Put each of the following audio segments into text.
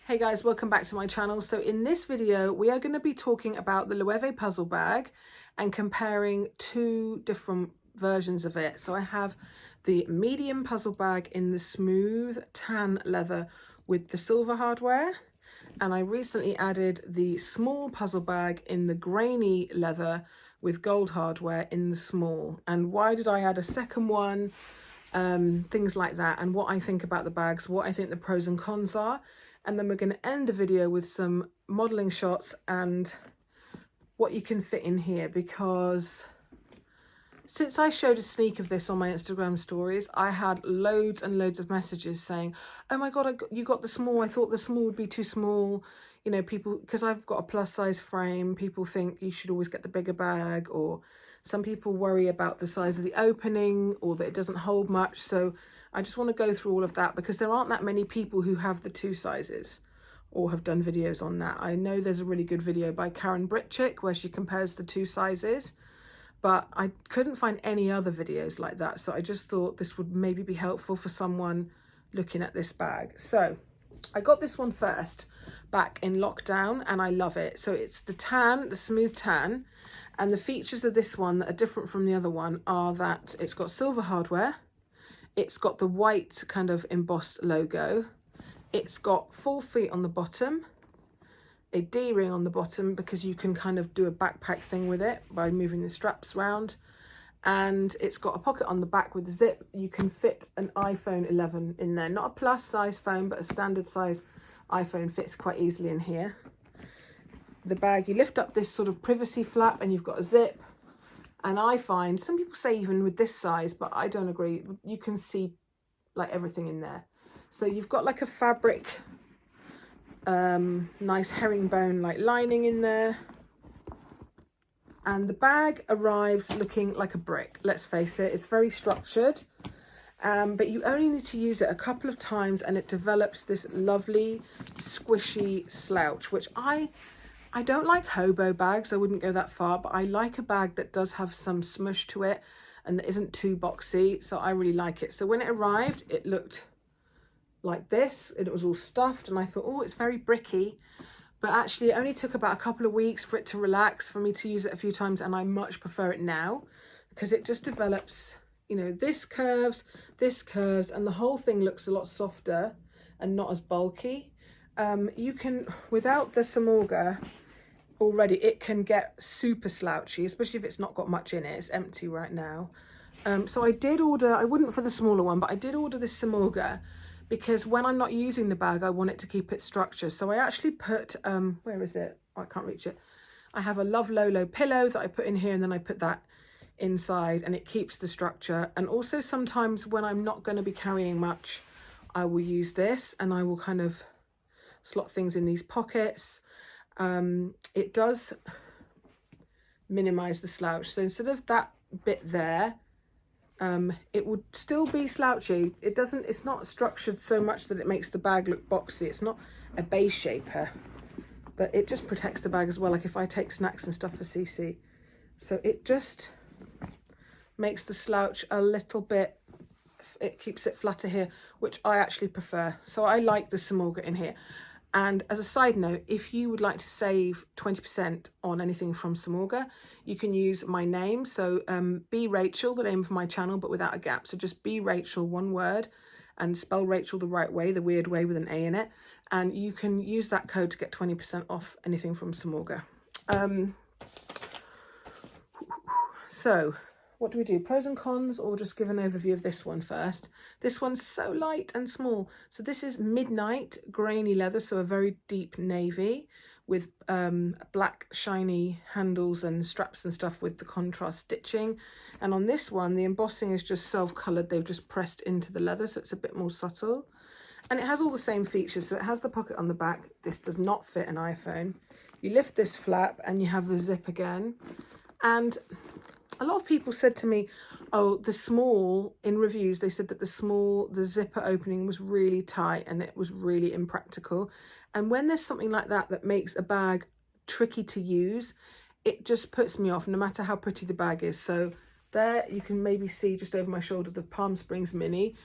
Hey guys, welcome back to my channel. So in this video, we are going to be talking about the Loewe puzzle bag and comparing two different versions of it. So I have the medium puzzle bag in the smooth tan leather with the silver hardware. And I recently added the small puzzle bag in the grainy leather with gold hardware in the small. And why did I add a second one? Things like that, and what I think about the bags, what I think the pros and cons are. And then we're going to end the video with some modelling shots and what you can fit in here, because since I showed a sneak of this on my Instagram stories, I had loads and loads of messages saying, oh my god, you got the small, I thought the small would be too small. You know, people, because I've got a plus size frame, people think you should always get the bigger bag, or some people worry about the size of the opening or that it doesn't hold much. So I just want to go through all of that because there aren't that many people who have the two sizes or have done videos on that. I know there's a really good video by Karen Britchick where she compares the two sizes, but I couldn't find any other videos like that. So I just thought this would maybe be helpful for someone looking at this bag. So I got this one first back in lockdown and I love it. So it's the tan, the smooth tan, and the features of this one that are different from the other one are that it's got silver hardware, it's got the white kind of embossed logo, it's got 4 feet on the bottom, a D-ring on the bottom because you can kind of do a backpack thing with it by moving the straps around, and it's got a pocket on the back with a zip. You can fit an iPhone 11 in there, not a plus size phone, but a standard size iPhone fits quite easily in here. The bag, you lift up this sort of privacy flap and you've got a zip. And I find, some people say even with this size, but I don't agree, you can see like everything in there. So you've got like a fabric, nice herringbone like lining in there. And the bag arrives looking like a brick, let's face it, it's very structured. But you only need to use it a couple of times and it develops this lovely squishy slouch, which I don't like hobo bags, I wouldn't go that far, but I like a bag that does have some smush to it and that isn't too boxy, so I really like it. So when it arrived, it looked like this, and it was all stuffed, and I thought, oh, it's very bricky, but actually it only took about a couple of weeks for it to relax, for me to use it a few times, and I much prefer it now, because it just develops, you know, this curves, and the whole thing looks a lot softer and not as bulky. You can, without the Samorga, already it can get super slouchy, especially if it's not got much in it. It's empty right now. So I did order, I wouldn't for the smaller one, but I did order this Samorga because when I'm not using the bag, I want it to keep its structure. So I actually put, where is it? Oh, I can't reach it. I have a Loewe pillow that I put in here, and then I put that inside and it keeps the structure. And also sometimes when I'm not going to be carrying much, I will use this and I will kind of slot things in these pockets. It does minimize the slouch, so instead of that bit there, it would still be slouchy. It's not structured so much that it makes the bag look boxy. It's not a base shaper, but it just protects the bag as well, like if I take snacks and stuff for CC. So it just makes the slouch a little bit, it keeps it flatter here, which I actually prefer. So I like the Samorga in here. And as a side note, if you would like to save 20% on anything from Samorga, you can use my name. So B Rachel, the name of my channel, but without a gap. So just B Rachel, one word, and spell Rachel the right way, the weird way with an A in it. And you can use that code to get 20% off anything from Samorga. So what do we do? Pros and cons, or just give an overview of this one first? This one's so light and small. So this is midnight grainy leather, so a very deep navy with black shiny handles and straps and stuff with the contrast stitching. And on this one, the embossing is just self-coloured. They've just pressed into the leather, so it's a bit more subtle. And it has all the same features. So it has the pocket on the back. This does not fit an iPhone. You lift this flap and you have the zip again. And a lot of people said to me, oh, the small, in reviews, they said that the zipper opening was really tight and it was really impractical. And when there's something like that that makes a bag tricky to use, it just puts me off, no matter how pretty the bag is. So there you can maybe see just over my shoulder the Palm Springs Mini.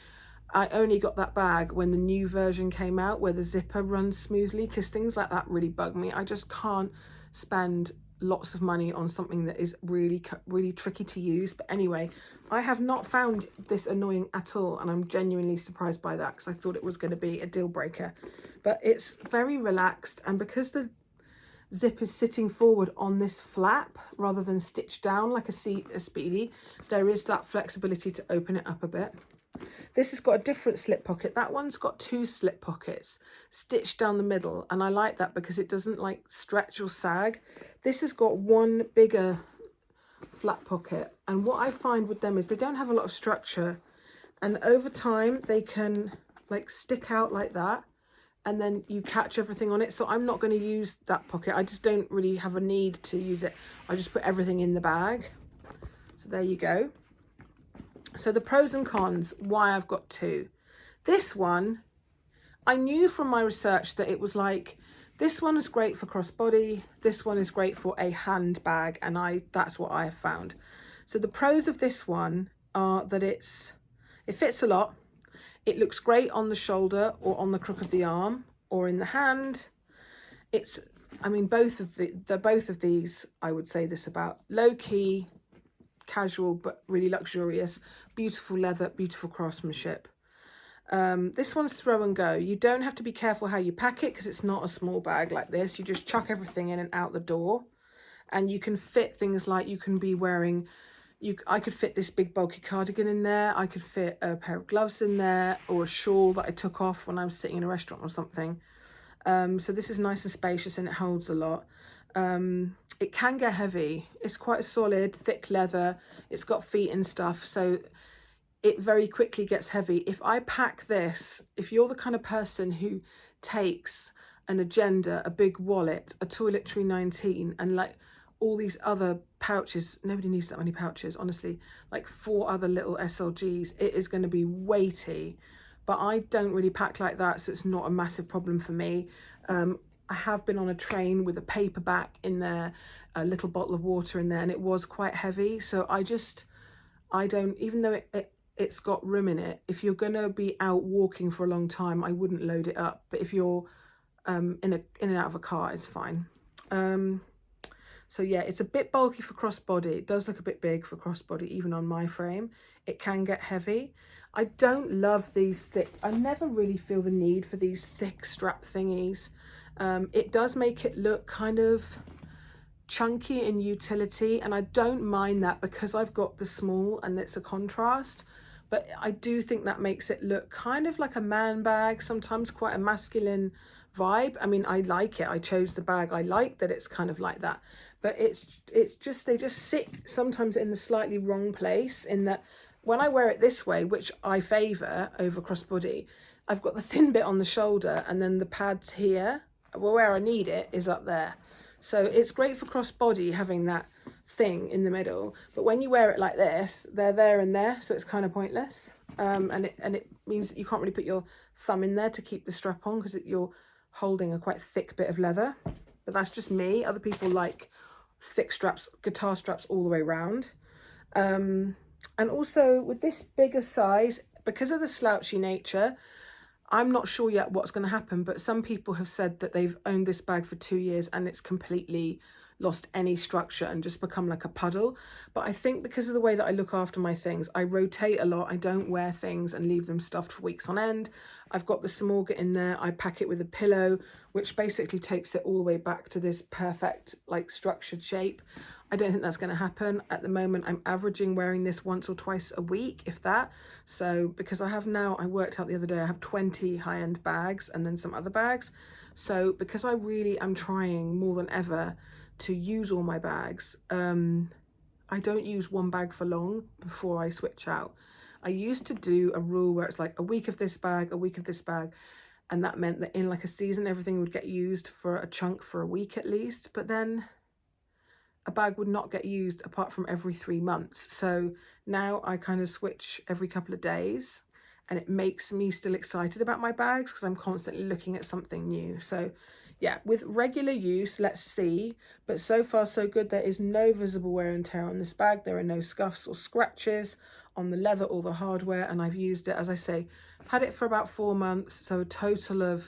I only got that bag when the new version came out where the zipper runs smoothly, because things like that really bug me. I just can't spend lots of money on something that is really tricky to use. But anyway, I have not found this annoying at all, and I'm genuinely surprised by that because I thought it was going to be a deal breaker. But it's very relaxed, and because the zip is sitting forward on this flap rather than stitched down like a Speedy, there is that flexibility to open it up a bit. This has got a different slip pocket. That one's got 2 slip pockets stitched down the middle, and I like that because it doesn't like stretch or sag. This has got one bigger flat pocket, and what I find with them is they don't have a lot of structure, and over time they can like stick out like that, and then you catch everything on it. So I'm not going to use that pocket. I just don't really have a need to use it. I just put everything in the bag. So there you go. So the pros and cons, why I've got 2. This one, I knew from my research that it was like, this one is great for crossbody, this one is great for a handbag, and that's what I have found. So the pros of this one are that it fits a lot, it looks great on the shoulder or on the crook of the arm or in the hand. I mean, both of these, I would say this about, low-key, casual but really luxurious, beautiful leather, beautiful craftsmanship. This one's throw and go. You don't have to be careful how you pack it because it's not a small bag like this. You just chuck everything in and out the door, and you can fit things like you can be wearing, I could fit this big bulky cardigan in there, I could fit a pair of gloves in there, or a shawl that I took off when I was sitting in a restaurant or something. So this is nice and spacious and it holds a lot. It can get heavy. It's quite a solid, thick leather. It's got feet and stuff, so it very quickly gets heavy. If I pack this, if you're the kind of person who takes an agenda, a big wallet, a toiletry 19, and like all these other pouches, nobody needs that many pouches, honestly, like 4 other little SLGs, it is going to be weighty. But I don't really pack like that, so it's not a massive problem for me. I have been on a train with a paperback in there, a little bottle of water in there, and it was quite heavy. So I don't, even though it's got room in it, if you're going to be out walking for a long time, I wouldn't load it up. But if you're in and out of a car, it's fine. So yeah, it's a bit bulky for crossbody. It does look a bit big for crossbody, even on my frame. It can get heavy. I don't love these thick, I never really feel the need for these thick strap thingies. It does make it look kind of chunky in utility, and I don't mind that because I've got the small and it's a contrast, but I do think that makes it look kind of like a man bag, sometimes quite a masculine vibe. I mean, I like it. I chose the bag. I like that it's kind of like that, but it's just, they just sit sometimes in the slightly wrong place, in that when I wear it this way, which I favour over crossbody, I've got the thin bit on the shoulder and then the pads here, well, where I need it is up there. So it's great for crossbody having that thing in the middle, but when you wear it like this, they're there and there, so it's kind of pointless. And it means that you can't really put your thumb in there to keep the strap on because you're holding a quite thick bit of leather. But that's just me. Other people like thick straps, guitar straps all the way around. And also with this bigger size, because of the slouchy nature, I'm not sure yet what's going to happen, but some people have said that they've owned this bag for 2 years and it's completely lost any structure and just become like a puddle. But I think because of the way that I look after my things, I rotate a lot. I don't wear things and leave them stuffed for weeks on end. I've got the Smorgasbord in there. I pack it with a pillow, which basically takes it all the way back to this perfect, like, structured shape. I don't think that's going to happen. At the moment, I'm averaging wearing this once or twice a week, if that. So because I worked out the other day, I have 20 high-end bags and then some other bags. So because I really am trying more than ever to use all my bags, I don't use one bag for long before I switch out. I used to do a rule where it's like a week of this bag, a week of this bag. And that meant that in like a season, everything would get used for a chunk for a week at least. But then a bag would not get used apart from every 3 months. So now I kind of switch every couple of days, and it makes me still excited about my bags because I'm constantly looking at something new. So yeah, with regular use, let's see. But so far so good. There is no visible wear and tear on this bag. There are no scuffs or scratches on the leather or the hardware, and I've used it, as I say, I've had it for about 4 months, so a total of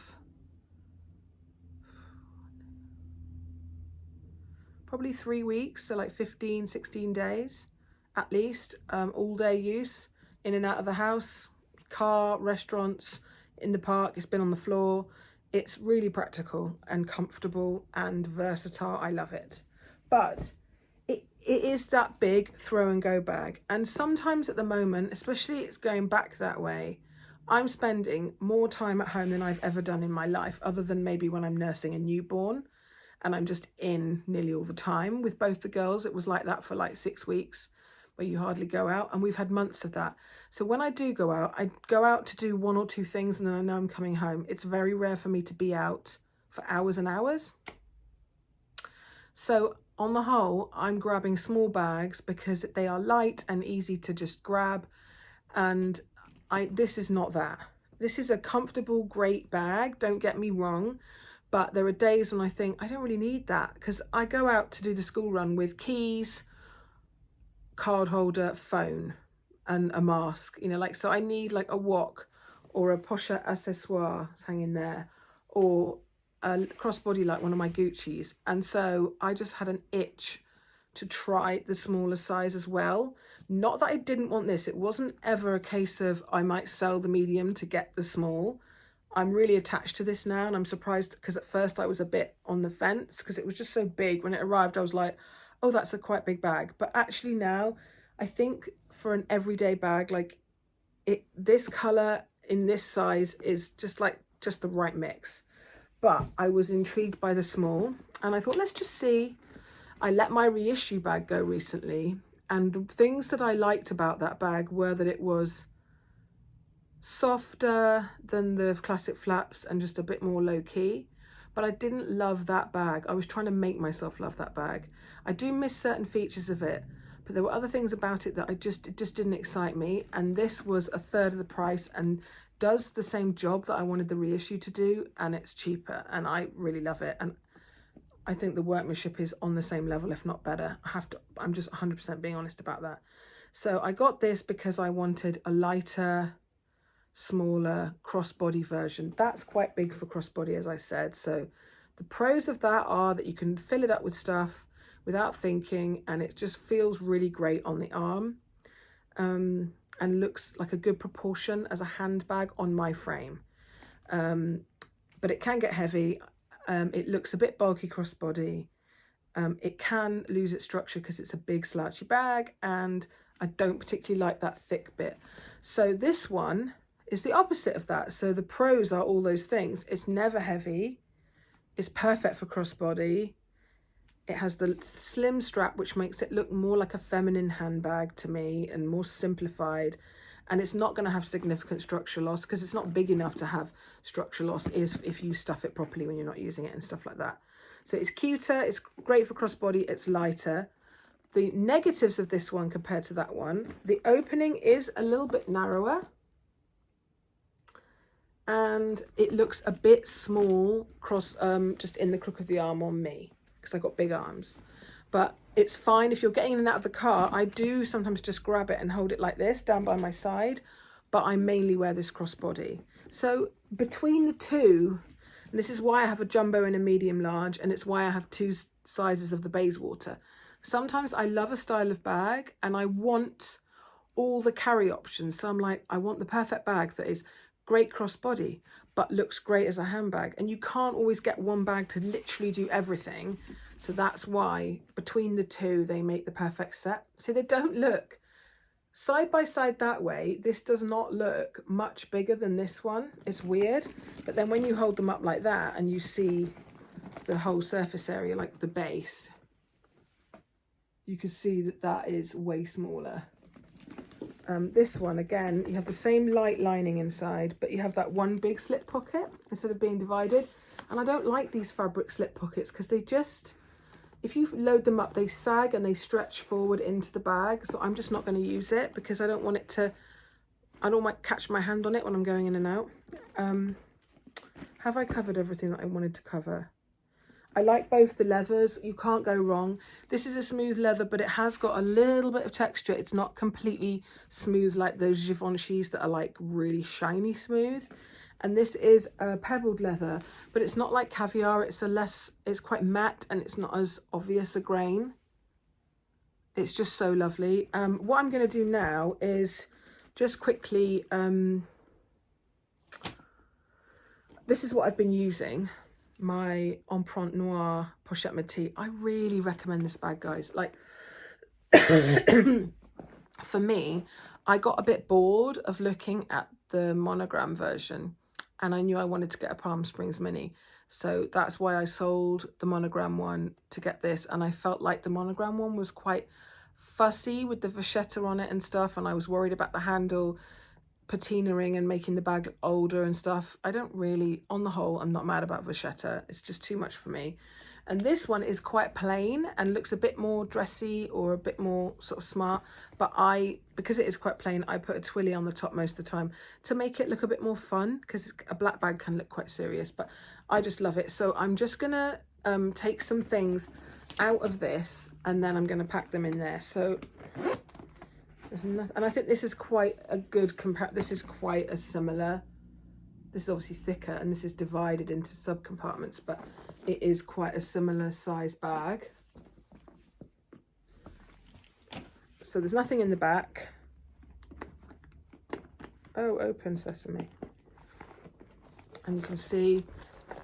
probably 3 weeks, so like 15, 16 days at least, all day use, in and out of the house, car, restaurants, in the park. It's been on the floor. It's really practical and comfortable and versatile. I love it. But it is that big throw and go bag. And sometimes at the moment, especially it's going back that way, I'm spending more time at home than I've ever done in my life, other than maybe when I'm nursing a newborn and I'm just in nearly all the time. With both the girls, it was like that for like 6 weeks, where you hardly go out, and we've had months of that. So when I do go out, I go out to do 1 or 2 things, and then I know I'm coming home. It's very rare for me to be out for hours and hours. So on the whole, I'm grabbing small bags because they are light and easy to just grab. And this is not that. This is a comfortable, great bag, don't get me wrong. But there are days when I think I don't really need that, because I go out to do the school run with keys, card holder, phone, and a mask, you know, like, so I need like a wok or a pochette accessoire hanging there, or a crossbody like one of my Gucci's. And so I just had an itch to try the smaller size as well. Not that I didn't want this. It wasn't ever a case of I might sell the medium to get the small. I'm really attached to this now, and I'm surprised, because at first I was a bit on the fence because it was just so big. When it arrived, I was like, oh, that's a quite big bag. But actually now, I think for an everyday bag, like this color in this size is just the right mix. But I was intrigued by the small, and I thought, let's just see. I let my reissue bag go recently, and the things that I liked about that bag were that it was softer than the classic flaps and just a bit more low-key. But I didn't love that bag. I was trying to make myself love that bag. I do miss certain features of it, but there were other things about it that it just didn't excite me. And this was a third of the price and does the same job that I wanted the reissue to do, and it's cheaper, and I really love it. And I think the workmanship is on the same level, if not better. I'm just 100% being honest about that. So I got this because I wanted a lighter, smaller crossbody version. That's quite big for crossbody, as I said. So the pros of that are that you can fill it up with stuff without thinking, and it just feels really great on the arm, and looks like a good proportion as a handbag on my frame. But it can get heavy. It looks a bit bulky crossbody. It can lose its structure because it's a big slouchy bag, and I don't particularly like that thick bit. So this one is the opposite of that. So the pros are all those things. It's never heavy. It's perfect for crossbody. It has the slim strap, which makes it look more like a feminine handbag to me and more simplified. And it's not going to have significant structure loss because it's not big enough to have structure loss if you stuff it properly when you're not using it and stuff like that. So it's cuter, it's great for crossbody, it's lighter. The negatives of this one compared to that one, the opening is a little bit narrower, and it looks a bit small just in the crook of the arm on me, because I've got big arms. But it's fine if you're getting in and out of the car. I do sometimes just grab it and hold it like this down by my side, but I mainly wear this crossbody. So between the two, and this is why I have a jumbo and a medium large, and it's why I have 2 sizes of the Bayswater. Sometimes I love a style of bag and I want all the carry options. So I'm like, I want the perfect bag that is great crossbody, but looks great as a handbag. And you can't always get one bag to literally do everything. So that's why between the two, they make the perfect set. See, they don't look side by side that way. This does not look much bigger than this one. It's weird. But then when you hold them up like that and you see the whole surface area, like the base, you can see that that is way smaller. This one, again, you have the same light lining inside, but you have that one big slip pocket instead of being divided. And I don't like these fabric slip pockets because they just, if you load them up, they sag and they stretch forward into the bag. So I'm just not going to use it because I don't want it to, I don't want to catch my hand on it when I'm going in and out. Have I covered everything that I wanted to cover? I like both the leathers. You can't go wrong. This is a smooth leather, but it has got a little bit of texture. It's not completely smooth like those Givenchy's that are like really shiny smooth. And this is a pebbled leather, but it's not like caviar. It's quite matte and it's not as obvious a grain. It's just so lovely. What I'm going to do now is just quickly, this is what I've been using, my Empreinte Noire Pochette Métis. I really recommend this bag, guys. Like, for me, I got a bit bored of looking at the monogram version, and I knew I wanted to get a Palm Springs mini. So that's why I sold the monogram one to get this. And I felt like the monogram one was quite fussy with the vachetta on it and stuff. And I was worried about the handle patinaing and making the bag look older and stuff. I don't really, on the whole, I'm not mad about vachetta. It's just too much for me. And this one is quite plain and looks a bit more dressy or a bit more sort of smart. But because it is quite plain, I put a twilly on the top most of the time to make it look a bit more fun, because a black bag can look quite serious. But I just love it. So I'm just going to take some things out of this and then I'm going to pack them in there. So there's nothing, and I think this is quite a good this is quite a similar. This is obviously thicker and this is divided into sub-compartments, but it is quite a similar size bag. So there's nothing in the back. Oh, open sesame. And you can see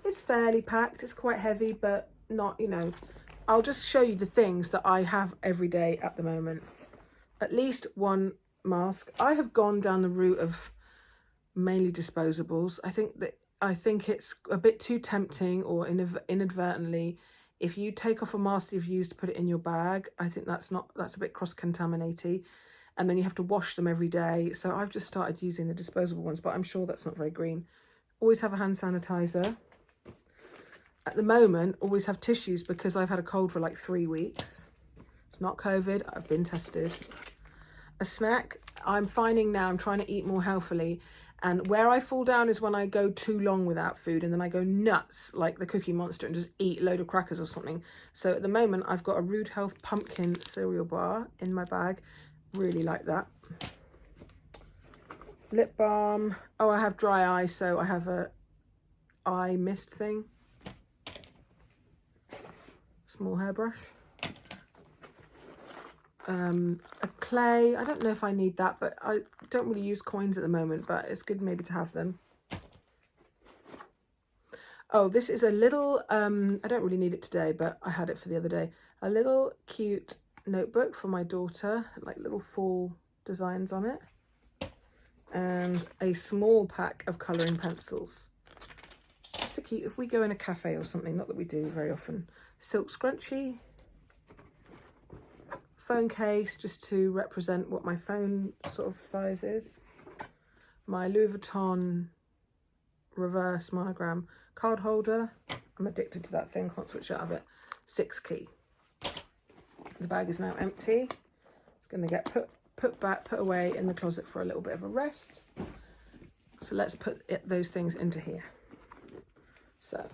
it's fairly packed. It's quite heavy, but not, you know, I'll just show you the things that I have every day at the moment. At least one mask. I have gone down the route of mainly disposables. I think it's a bit too tempting, or inadvertently, if you take off a mask you've used to put it in your bag, I think that's a bit cross-contaminated, and then you have to wash them every day. So I've just started using the disposable ones, but I'm sure that's not very green. Always have a hand sanitizer. At the moment, always have tissues because I've had a cold for like 3 weeks. It's not COVID, I've been tested. A snack. I'm finding now I'm trying to eat more healthily, and where I fall down is when I go too long without food, and then I go nuts like the Cookie Monster and just eat a load of crackers or something. So at the moment I've got a Rude Health pumpkin cereal bar in my bag. Really like that. Lip balm. Oh, I have dry eye, so I have a eye mist thing. Small hairbrush. A clay. I don't know if I need that, but I don't really use coins at the moment, but it's good maybe to have them. Oh, this is a little, I don't really need it today, but I had it for the other day. A little cute notebook for my daughter, like little fall designs on it. And a small pack of colouring pencils. Just to keep, if we go in a cafe or something, not that we do very often. Silk scrunchie. Phone case, just to represent what my phone sort of size is. My Louis Vuitton reverse monogram card holder. I'm addicted to that thing, can't switch out of it. 6 key. The bag is now empty. It's going to get put away in the closet for a little bit of a rest. So let's put those things into here. So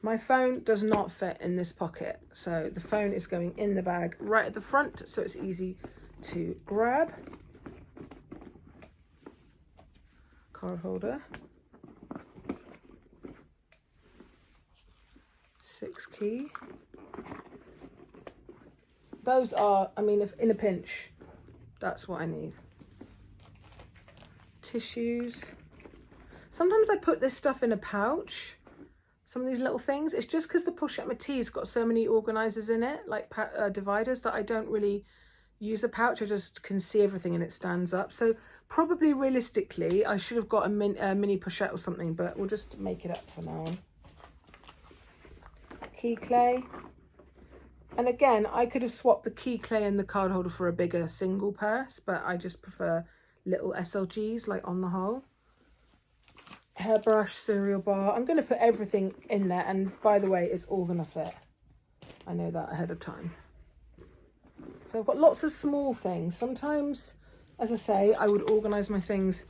my phone does not fit in this pocket, so the phone is going in the bag right at the front, so it's easy to grab. Card holder. 6 key. Those are, I mean, if in a pinch, that's what I need. Tissues. Sometimes I put this stuff in a pouch. Some of these little things. It's just because the Pochette Métis got so many organisers in it, like dividers, that I don't really use a pouch. I just can see everything and it stands up. So probably realistically, I should have got a mini pochette or something, but we'll just make it up for now. Key clay. And again, I could have swapped the key clay and the card holder for a bigger single purse, but I just prefer little SLGs, like on the whole. Hairbrush, cereal bar. I'm going to put everything in there, and by the way, it's all going to fit. I know that ahead of time. So I've got lots of small things. Sometimes, as I say, I would organise my things,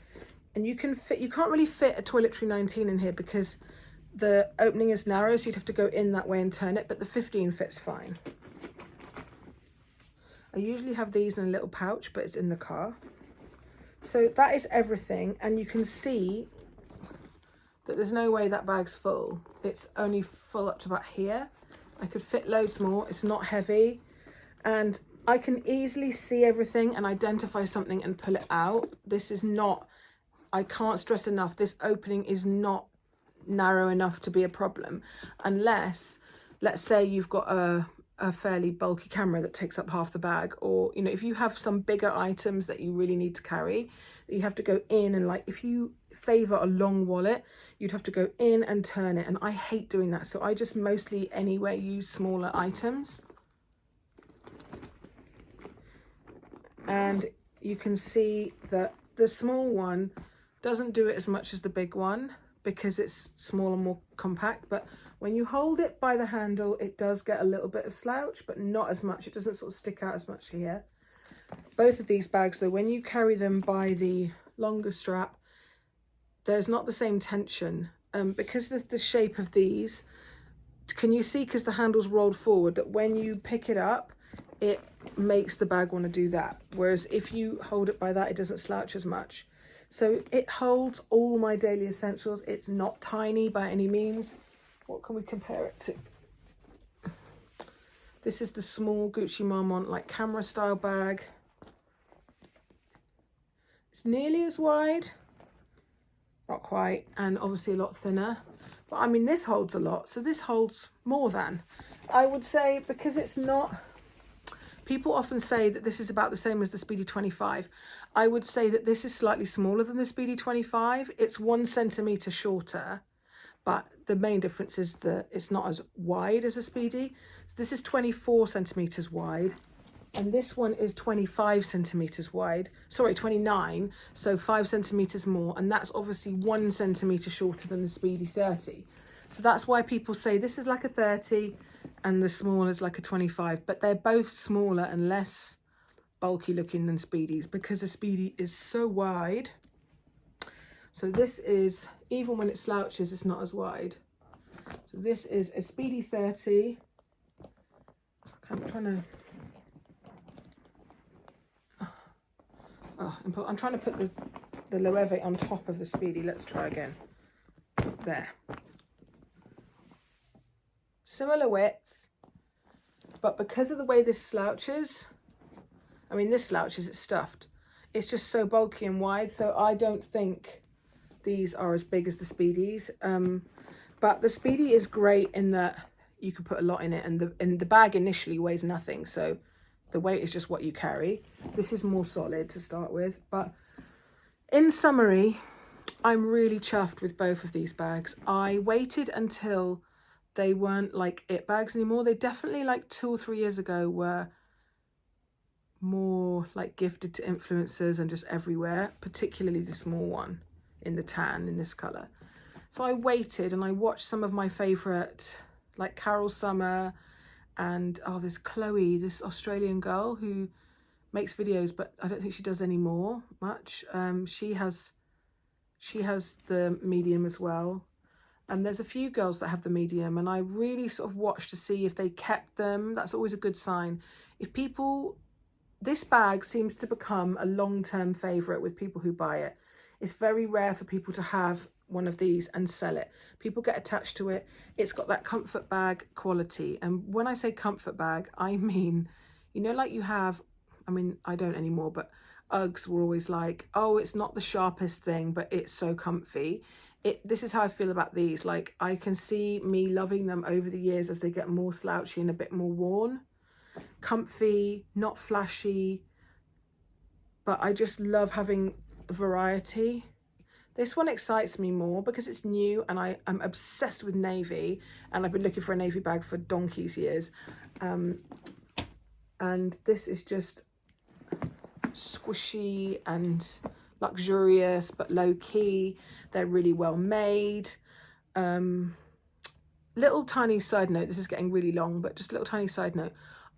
and you can't really fit a toiletry 19 in here because the opening is narrow, so you'd have to go in that way and turn it, but the 15 fits fine. I usually have these in a little pouch, but it's in the car. So that is everything, and you can see that there's no way that bag's full. It's only full up to about here. I could fit loads more. It's not heavy, and I can easily see everything and identify something and pull it out. This is not, I can't stress enough, this opening is not narrow enough to be a problem, unless, let's say you've got a fairly bulky camera that takes up half the bag, or, you know, if you have some bigger items that you really need to carry, you have to go in and, like, if you favor a long wallet, you'd have to go in and turn it, and I hate doing that. So I just mostly anyway use smaller items. And you can see that the small one doesn't do it as much as the big one because it's smaller, more compact, but when you hold it by the handle, it does get a little bit of slouch, but not as much. It doesn't sort of stick out as much here. Both of these bags, though, when you carry them by the longer strap, there's not the same tension. Because of the shape of these, can you see, because the handle's rolled forward, that when you pick it up, it makes the bag want to do that. Whereas if you hold it by that, it doesn't slouch as much. So it holds all my daily essentials. It's not tiny by any means. What can we compare it to? This is the small Gucci Marmont, like, camera style bag. It's nearly as wide, not quite, and obviously a lot thinner. But I mean, this holds a lot, so this holds more than. I would say, because it's not, people often say that this is about the same as the Speedy 25. I would say that this is slightly smaller than the Speedy 25. It's 1 centimetre shorter, but the main difference is that it's not as wide as a Speedy. So this is 24 centimetres wide, and this one is 25 centimetres wide. Sorry, 29, so 5 centimetres more, and that's obviously 1 centimetre shorter than the Speedy 30. So that's why people say this is like a 30 and the small is like a 25, but they're both smaller and less bulky looking than Speedies, because a Speedy is so wide. So this is, even when it slouches, it's not as wide. So this is a Speedy 30. I'm trying to put the Loewe on top of the Speedy. Let's try again. There. Similar width, but because of the way this slouches, I mean, this slouches, it's stuffed. It's just so bulky and wide, so I don't think these are as big as the Speedies. But the Speedy is great in that you can put a lot in it, and the bag initially weighs nothing, so the weight is just what you carry. This is more solid to start with, but in summary, I'm really chuffed with both of these bags. I waited until they weren't like it bags anymore. They definitely, like 2 or 3 years ago, were more like gifted to influencers and just everywhere, particularly the small one in the tan in this colour. So I waited and I watched some of my favourite, like Carol Summer, and there's Chloe, this Australian girl who makes videos, but I don't think she does any more much. She has the medium as well, and there's a few girls that have the medium, and I really sort of watched to see if they kept them. That's always a good sign. If people, this bag seems to become a long-term favourite with people who buy it. It's very rare for people to have one of these and sell it. People get attached to it. It's got that comfort bag quality. And when I say comfort bag, I mean, you know, like you have, I mean, I don't anymore, but Uggs were always like, oh, it's not the sharpest thing, but it's so comfy. This is how I feel about these. Like, I can see me loving them over the years as they get more slouchy and a bit more worn. Comfy, not flashy, but I just love having variety. This one excites me more because it's new, and I'm obsessed with navy, and I've been looking for a navy bag for donkey's years. And this is just squishy and luxurious, but low key. They're really well made. Little tiny side note, this is getting really long, but just a little tiny side note.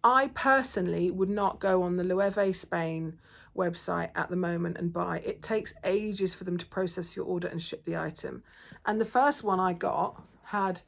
I personally would not go on the Loewe Spain website at the moment and buy. It takes ages for them to process your order and ship the item. And the first one I got had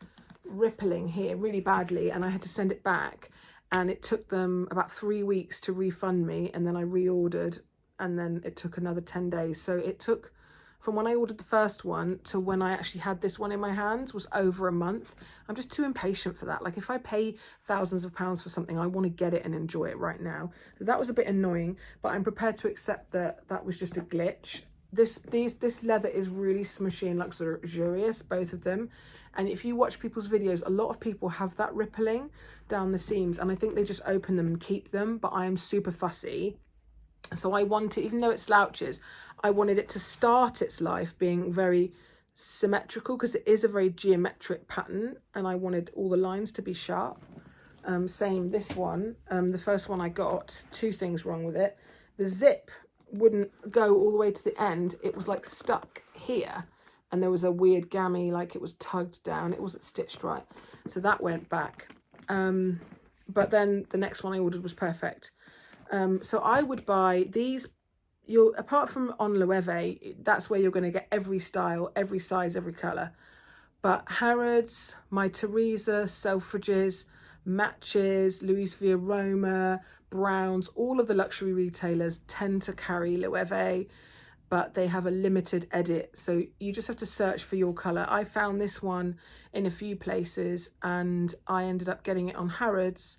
rippling here really badly, and I had to send it back, and it took them about 3 weeks to refund me, and then I reordered, and then it took another 10 days. So it took, from when I ordered the first one to when I actually had this one in my hands, was over a month. I'm just too impatient for that. Like, if I pay thousands of pounds for something, I want to get it and enjoy it right now. So that was a bit annoying, but I'm prepared to accept that that was just a glitch. This leather is really smushy and luxurious, both of them. And if you watch people's videos, a lot of people have that rippling down the seams, and I think they just open them and keep them, but I am super fussy. So I wanted, even though it slouches, I wanted it to start its life being very symmetrical, because it is a very geometric pattern, and I wanted all the lines to be sharp. Same this one, the first one I got, two things wrong with it. The zip wouldn't go all the way to the end. It was like stuck here, and there was a weird gammy, like it was tugged down. It wasn't stitched right, so that went back. But then the next one I ordered was perfect. So I would buy these. Apart from on Loewe, that's where you're going to get every style, every size, every colour. But Harrods, My Teresa, Selfridges, Matches, Louis V. Aroma, Browns, all of the luxury retailers tend to carry Loewe, but they have a limited edit. So you just have to search for your colour. I found this one in a few places, and I ended up getting it on Harrods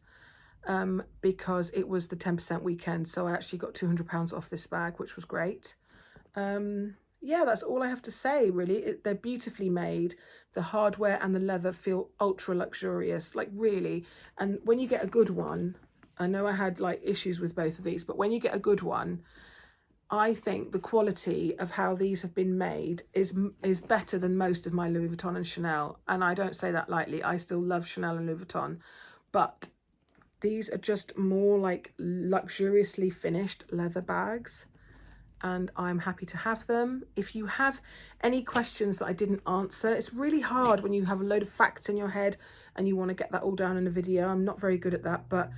because it was the 10% weekend. So I actually got £200 off this bag, which was great. Yeah, that's all I have to say, really. They're beautifully made. The hardware and the leather feel ultra luxurious, like really. And when you get a good one, I know I had like issues with both of these, but when you get a good one, I think the quality of how these have been made is better than most of my Louis Vuitton and Chanel. And I don't say that lightly. I still love Chanel and Louis Vuitton, but these are just more like luxuriously finished leather bags, and I'm happy to have them. If you have any questions that I didn't answer, it's really hard when you have a load of facts in your head and you want to get that all down in a video. I'm not very good at that, but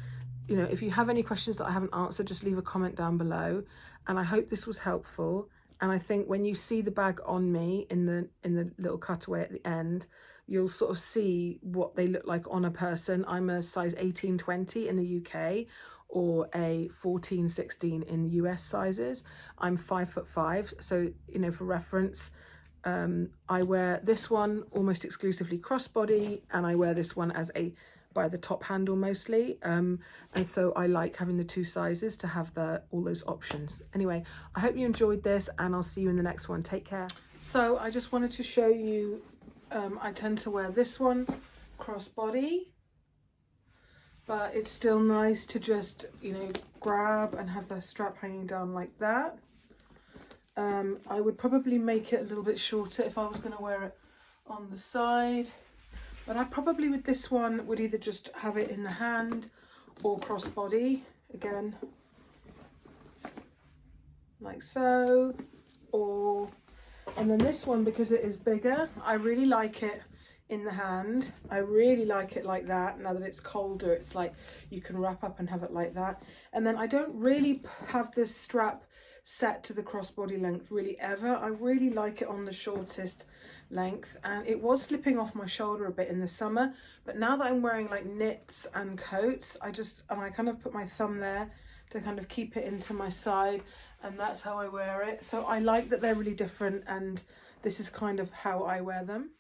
you know, if you have any questions that I haven't answered, just leave a comment down below. And I hope this was helpful. And I think when you see the bag on me in the little cutaway at the end, you'll sort of see what they look like on a person. I'm a size 18-20 in the UK, or a 14-16 in US sizes. I'm 5'5", so you know, for reference, I wear this one almost exclusively crossbody, and I wear this one as a by the top handle mostly, and so I like having the two sizes to have all those options. Anyway, I hope you enjoyed this, and I'll see you in the next one. Take care. So I just wanted to show you, I tend to wear this one crossbody, but it's still nice to just, you know, grab and have the strap hanging down like that. I would probably make it a little bit shorter if I was going to wear it on the side. But I probably, with this one, would either just have it in the hand or crossbody, again, like so, and then this one, because it is bigger, I really like it in the hand. I really like it like that. Now that it's colder, it's like you can wrap up and have it like that. And then I don't really have this strap set to the crossbody length really ever. I really like it on the shortest length, and it was slipping off my shoulder a bit in the summer, but now that I'm wearing like knits and coats, I kind of put my thumb there to kind of keep it into my side, and that's how I wear it. So I like that they're really different, and this is kind of how I wear them.